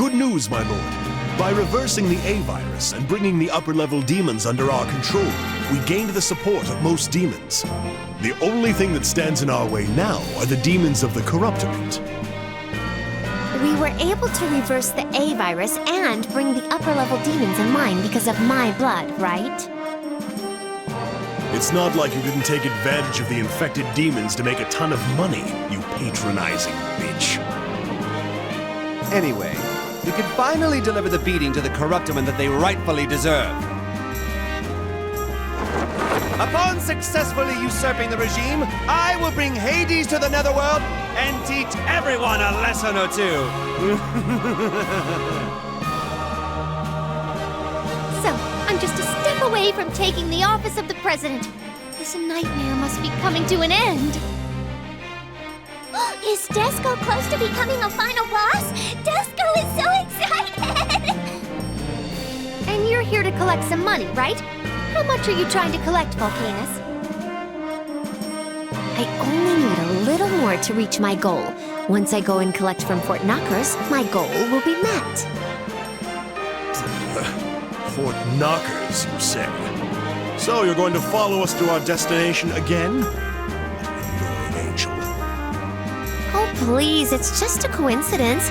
Good news, my lord. By reversing the A-virus and bringing the upper-level demons under our control, we gained the support of most demons. The only thing that stands in our way now are the demons of the Corruptiment. We were able to reverse the A-virus and bring the upper-level demons in line because of my blood, right? It's not like you didn't take advantage of the infected demons to make a ton of money, you patronizing bitch. Anyway, we can finally deliver the beating to the Corruptiment that they rightfully deserve. Upon successfully usurping the regime, I will bring Hades to the Netherworld and teach everyone a lesson or two. So, I'm just a step away from taking the office of the president. This nightmare must be coming to an end. Is Disco close to becoming a final boss? Disco is so excited! And you're here to collect some money, right? How much are you trying to collect, Volcanus? I only need a little more to reach my goal. Once I go and collect from Fort Knockers, my goal will be met. Fort Knockers, you say? So you're going to follow us to our destination again? What an annoying angel. Oh, please, it's just a coincidence.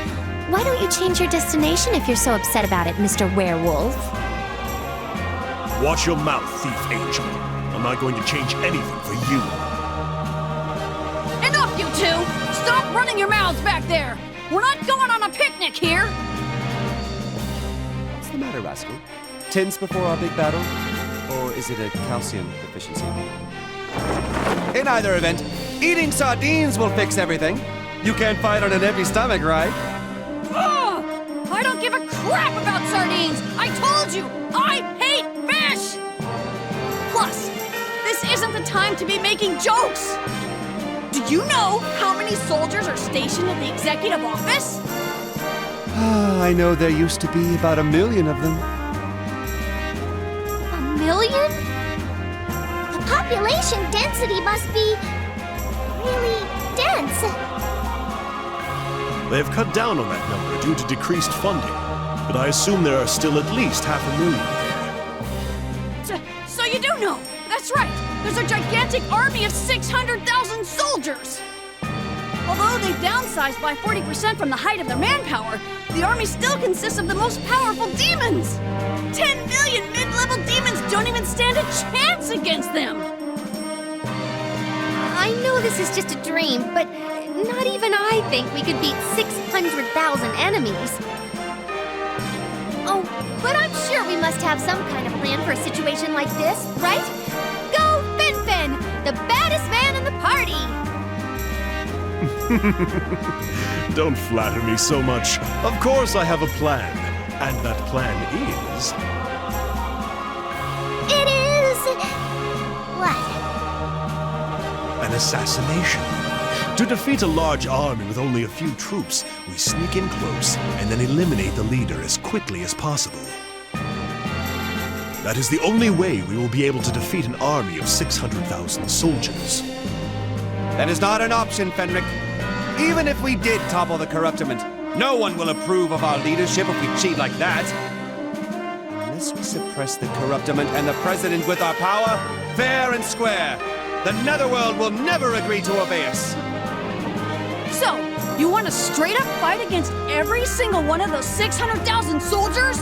Why don't you change your destination if you're so upset about it, Mr. Werewolf? Watch your mouth, thief angel. I'm not going to change anything for you. Enough, you two! Stop running your mouths back there! We're not going on a picnic here! What's the matter, Rascal? Tense before our big battle? Or is it a calcium deficiency? In either event, eating sardines will fix everything. You can't fight on an empty stomach, right? Ugh! I don't give a crap about sardines! I told you! I hate fish! Plus, this isn't the time to be making jokes! Do you know how many soldiers are stationed at the executive office? I know there used to be about 1 million of them. 1 million? The population density must be really dense. They have cut down on that number due to decreased funding, but I assume there are still at least 500,000 there. So you do know! That's right! There's a gigantic army of 600,000 soldiers! Although they've downsized by 40% from the height of their manpower, the army still consists of the most powerful demons! 10 million mid-level demons don't even stand a chance against them! I know this is just a dream, but not even I think we could beat 600,000 enemies. Oh, but I'm sure we must have some kind of plan for a situation like this, right? Go Fin-Fin, the baddest man in the party! Don't flatter me so much. Of course I have a plan. And that plan is... It is... what? an assassination. To defeat a large army with only a few troops, we sneak in close and then eliminate the leader as quickly as possible. That is the only way we will be able to defeat an army of 600,000 soldiers. That is not an option, Fenric. Even if we did topple the Corruptiment, no one will approve of our leadership if we cheat like that. Unless we suppress the Corruptiment and the President with our power, fair and square, the Netherworld will never agree to obey us. So, you want to straight up fight against every single one of those 600,000 soldiers?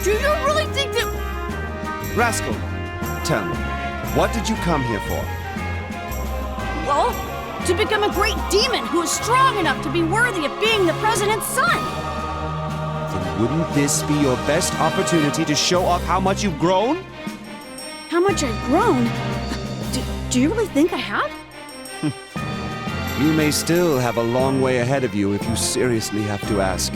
Do you really think that... Rascal, tell me, what did you come here for? Well, to become a great demon who is strong enough to be worthy of being the president's son. Then wouldn't this be your best opportunity to show off how much you've grown? How much I've grown? Do you really think I have? You may still have a long way ahead of you if you seriously have to ask.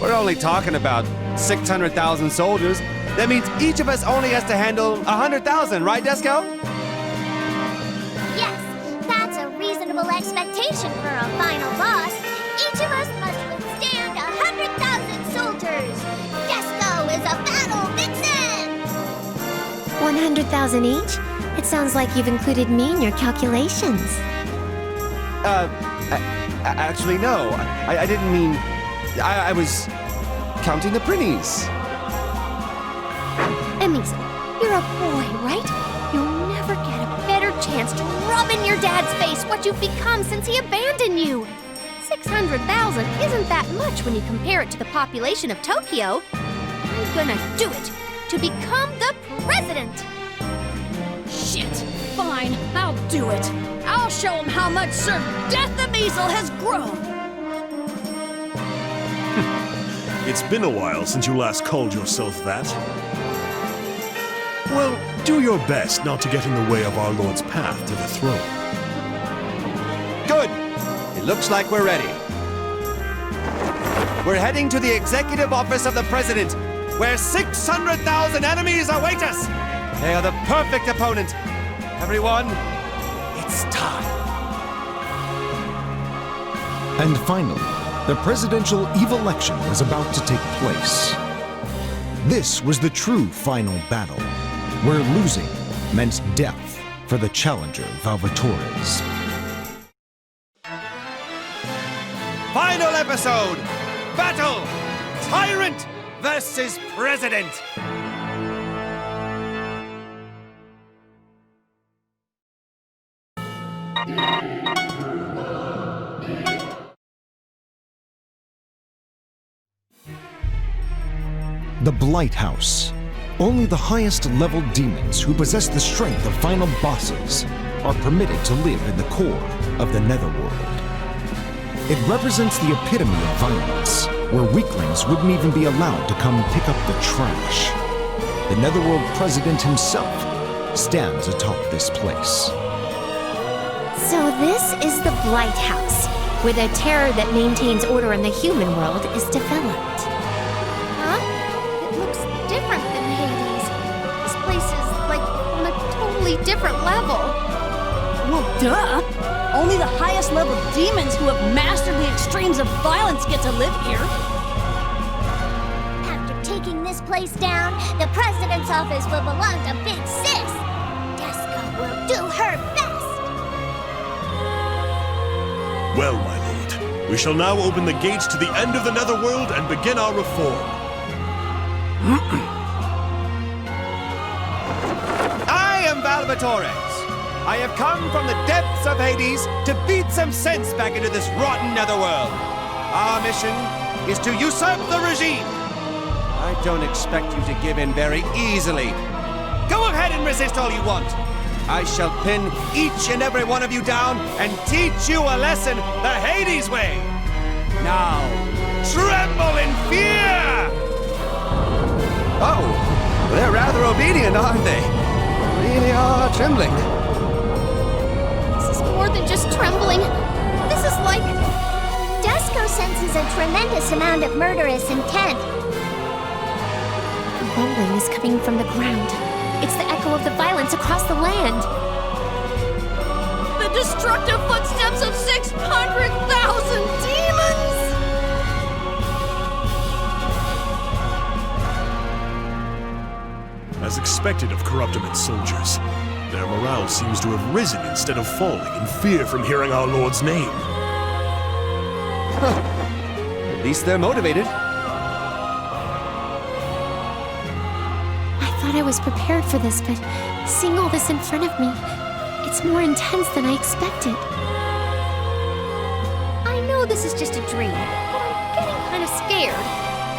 We're only talking about 600,000 soldiers. That means each of us only has to handle 100,000, right, Disco? Yes, that's a reasonable expectation for a final boss. Each of us must withstand 100,000 soldiers. Disco is a battle vixen! 100,000 each? It sounds like you've included me in your calculations. Actually, no. I didn't mean... I was counting the prinnies. Amazing. You're a boy, right? You'll never get a better chance to rub in your dad's face what you've become since he abandoned you. 600,000 isn't that much when you compare it to the population of Tokyo. I'm gonna do it to become the president. Shit. Fine, I'll do it. I'll show him how much Sir Death the Measle has grown. It's been a while since you last called yourself that. Well, do your best not to get in the way of our Lord's path to the throne. Good. It looks like we're ready. We're heading to the executive office of the president, where 600,000 enemies await us. They are the perfect opponent. Everyone, it's time. And finally, the presidential ev-election was about to take place. This was the true final battle, where losing meant death for the challenger Valvatores. Final episode! Battle! Tyrant versus President! The Blight House. Only the highest level demons who possess the strength of final bosses are permitted to live in the core of the Netherworld. It represents the epitome of violence, where weaklings wouldn't even be allowed to come pick up the trash. The Netherworld president himself stands atop this place. So this is the Blight House, where the terror that maintains order in the human world is developed. Huh? It looks different than Hades. This place is, like, on a totally different level. Well, duh! Only the highest level demons who have mastered the extremes of violence get to live here. After taking this place down, the president's office will belong to Big Sis. Disgaea will do her best. Well, my lord, we shall now open the gates to the end of the Netherworld and begin our reform. I am Valvatores. I have come from the depths of Hades to beat some sense back into this rotten Netherworld. Our mission is to usurp the regime. I don't expect you to give in very easily. Go ahead and resist all you want. I shall pin each and every one of you down and teach you a lesson the Hades way. Now, tremble in fear! Oh, they're rather obedient, aren't they? Really are trembling. This is more than just trembling. This is like... Disgaea senses a tremendous amount of murderous intent. The rumbling is coming from the ground. It's the echo of the violence across the land. The destructive footsteps of 600,000 demons! As expected of Corruptiment's soldiers, their morale seems to have risen instead of falling in fear from hearing our Lord's name. At least they're motivated. I thought I was prepared for this, but seeing all this in front of me, it's more intense than I expected. I know this is just a dream, but I'm getting kind of scared.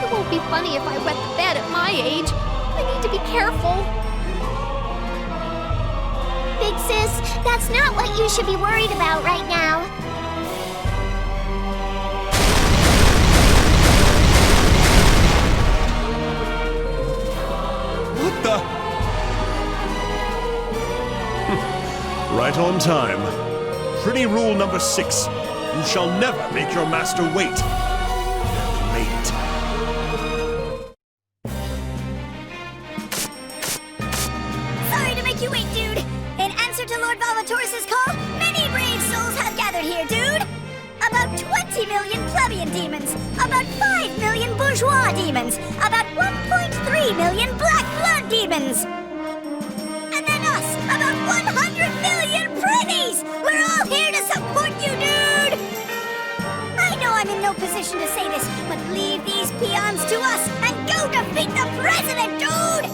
It won't be funny if I wet the bed at my age. I need to be careful. Big Sis, that's not what you should be worried about right now. What the? Right on time. Pretty rule number 6. You shall never make your master wait. Never made it. Sorry to make you wait, dude. In answer to Lord Valvatores' call, many brave souls have gathered here, dude. About 20 million plebeian demons, about 5 million bourgeois demons, about 1.3 million black blood demons. And then us, about 100 million pretties! We're all here to support you, dude! I know I'm in no position to say this, but leave these peons to us and go defeat the president, dude!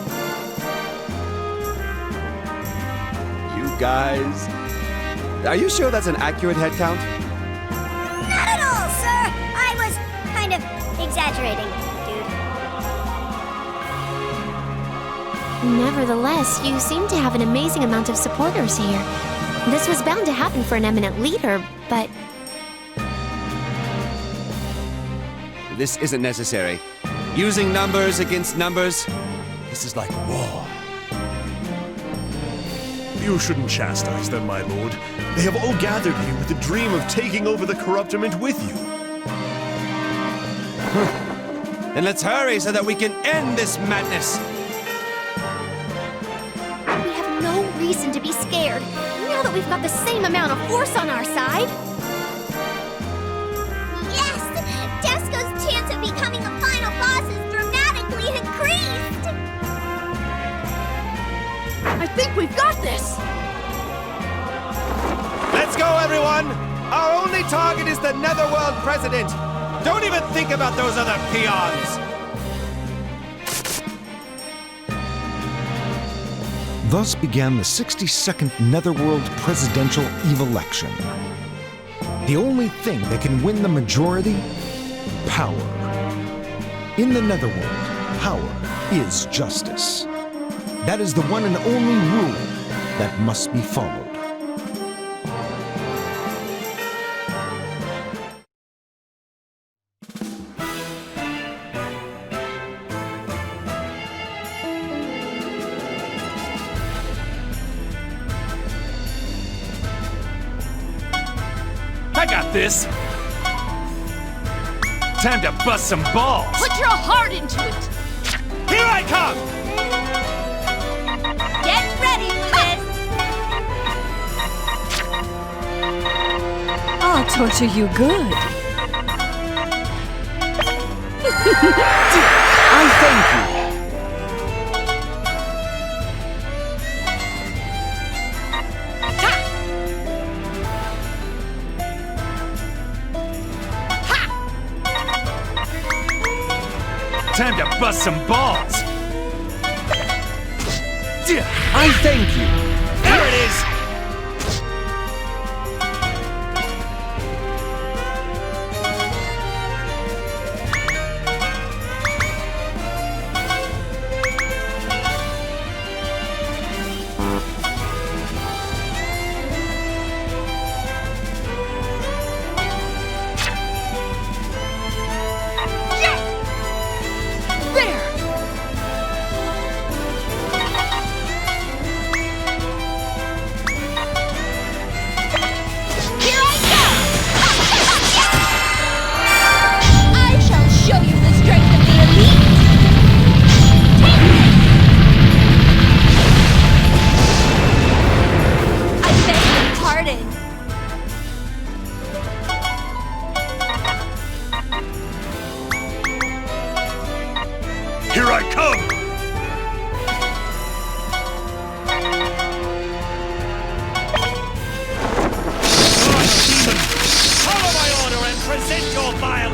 You guys... Are you sure that's an accurate head count? Not at all, sir! I was kind of exaggerating, dude. Nevertheless, you seem to have an amazing amount of supporters here. This was bound to happen for an eminent leader, but... This isn't necessary. Using numbers against numbers, this is like war. You shouldn't chastise them, my lord. They have all gathered here with the dream of taking over the corruptiment with you. Then let's hurry so that we can end this madness. We have no reason to be scared, now that we've got the same amount of force on our side. Yes! Desco's chance of becoming the final boss is dramatically increased! I think we've got this! Let's go, everyone! Our only target is the Netherworld president! Don't even think about those other peons! Thus began the 62nd Netherworld presidential election. The only thing that can win the majority? Power. In the Netherworld, power is justice. That is the one and only rule that must be followed. I got this! Time to bust some balls! Put your heart into it! Here I come! Get ready for this! I'll torture you good. I thank you! Time to bust some balls! I thank you! There it is! Here I come! Demon! Follow my order and present your vile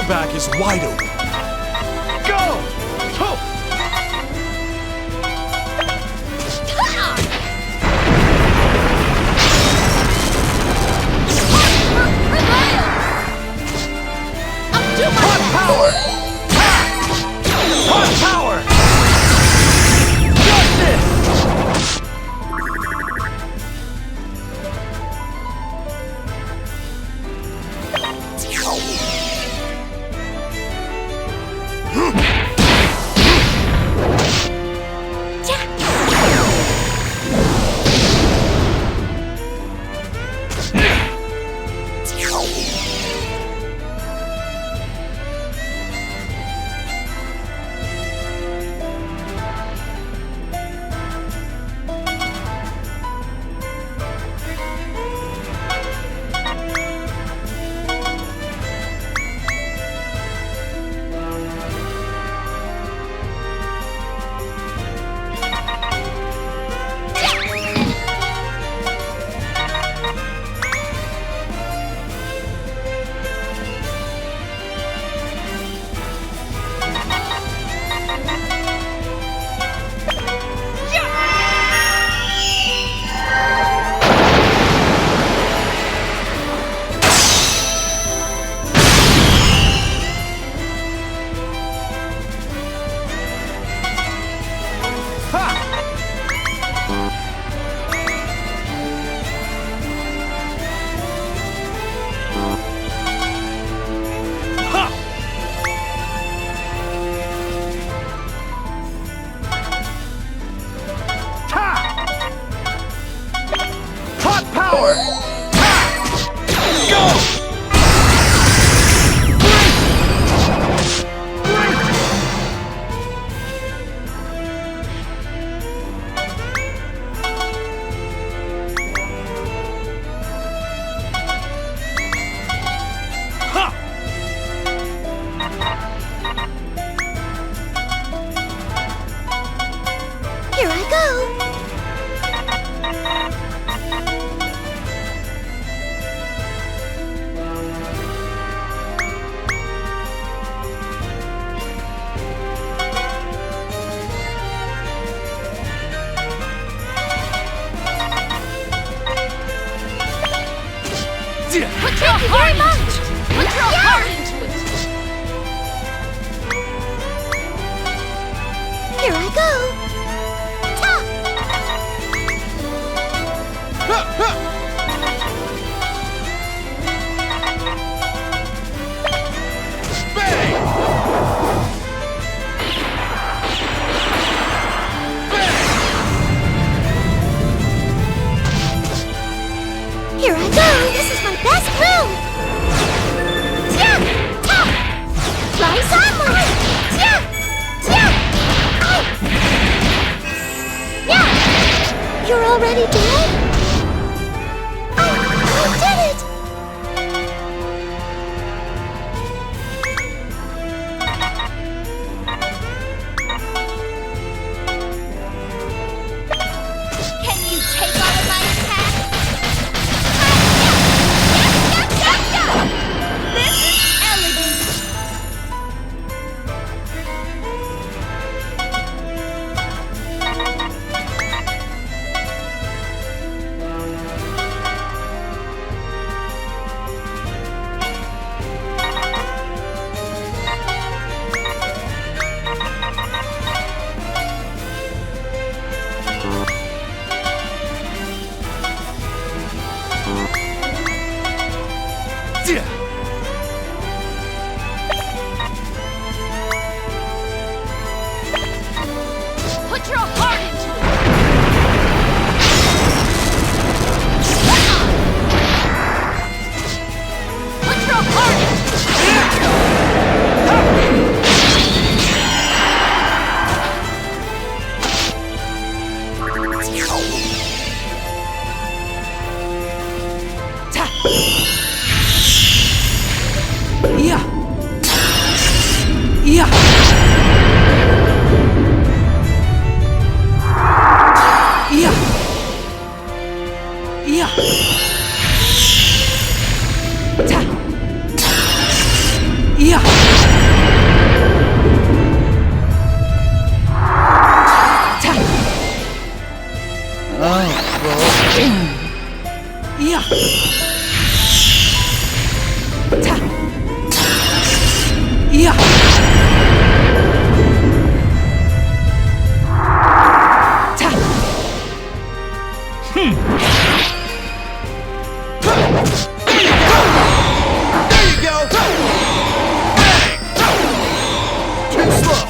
comeback is wide open. Go! Ho! Hot Power! Hot power! Justice! Here I go. Put your heart into it! Put your heart into it! Here I go. Ta! Here I go. This is my best move. Tia! Ta! Rise onward! Tia! Tia! Oh! Yeah! You're already dead? I did it! Can you take all of my attacks? This is elegant. Put your heart into it! Put your heart Yeah. Yeah. Yeah. Yeah. Ta. Yeah. Yeah. Ta. Yeah. Ta. There you go! Bang! Too slow!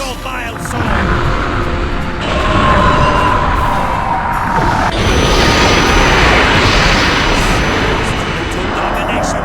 your vile soul! To domination!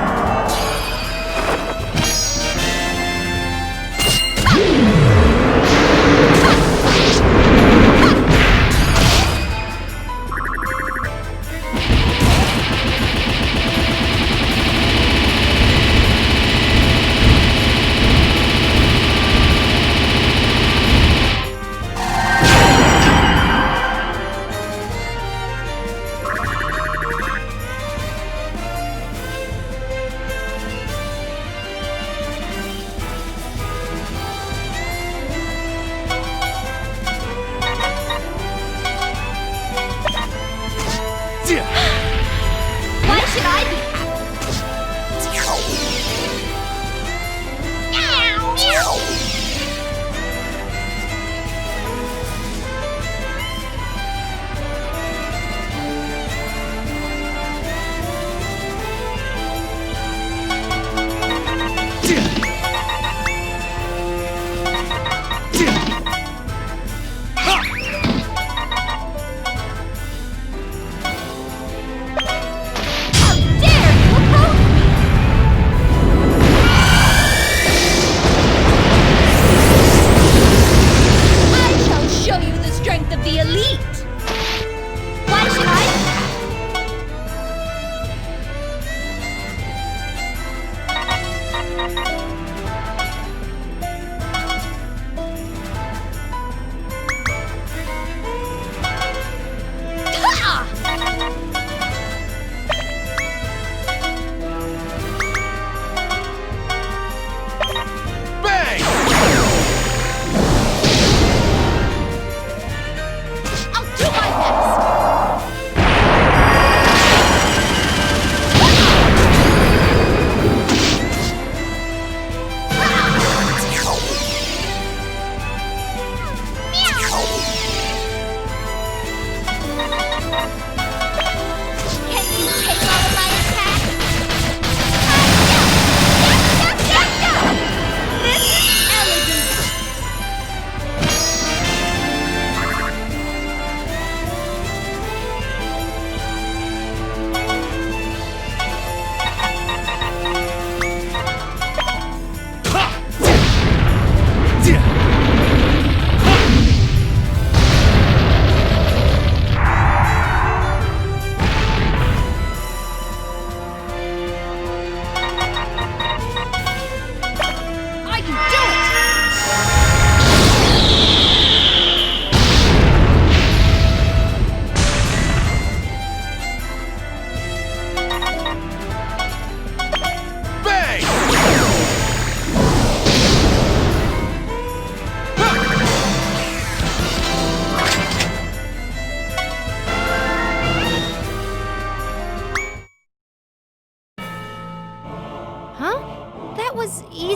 Why should I be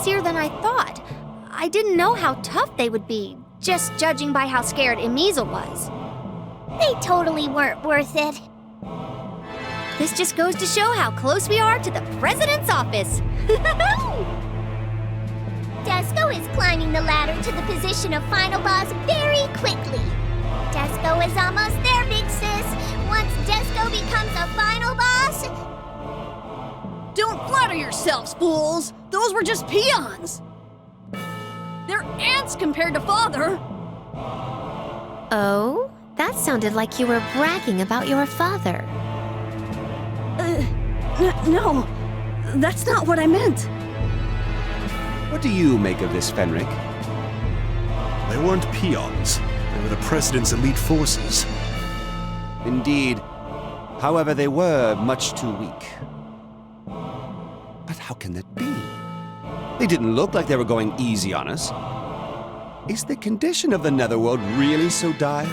easier than I thought. I didn't know how tough they would be, just judging by how scared Emizel was. They totally weren't worth it. This just goes to show how close we are to the President's office. Disco is climbing the ladder to the position of final boss very quickly. Disco is almost there, big sis. Once Disco becomes a final boss... Don't flatter yourselves, fools! Those were just peons! They're ants compared to Father! Oh? That sounded like you were bragging about your father. No. That's not what I meant. What do you make of this, Fenric? They weren't peons. They were the President's elite forces. Indeed. However, they were much too weak. But how can that be? They didn't look like they were going easy on us. Is the condition of the Netherworld really so dire?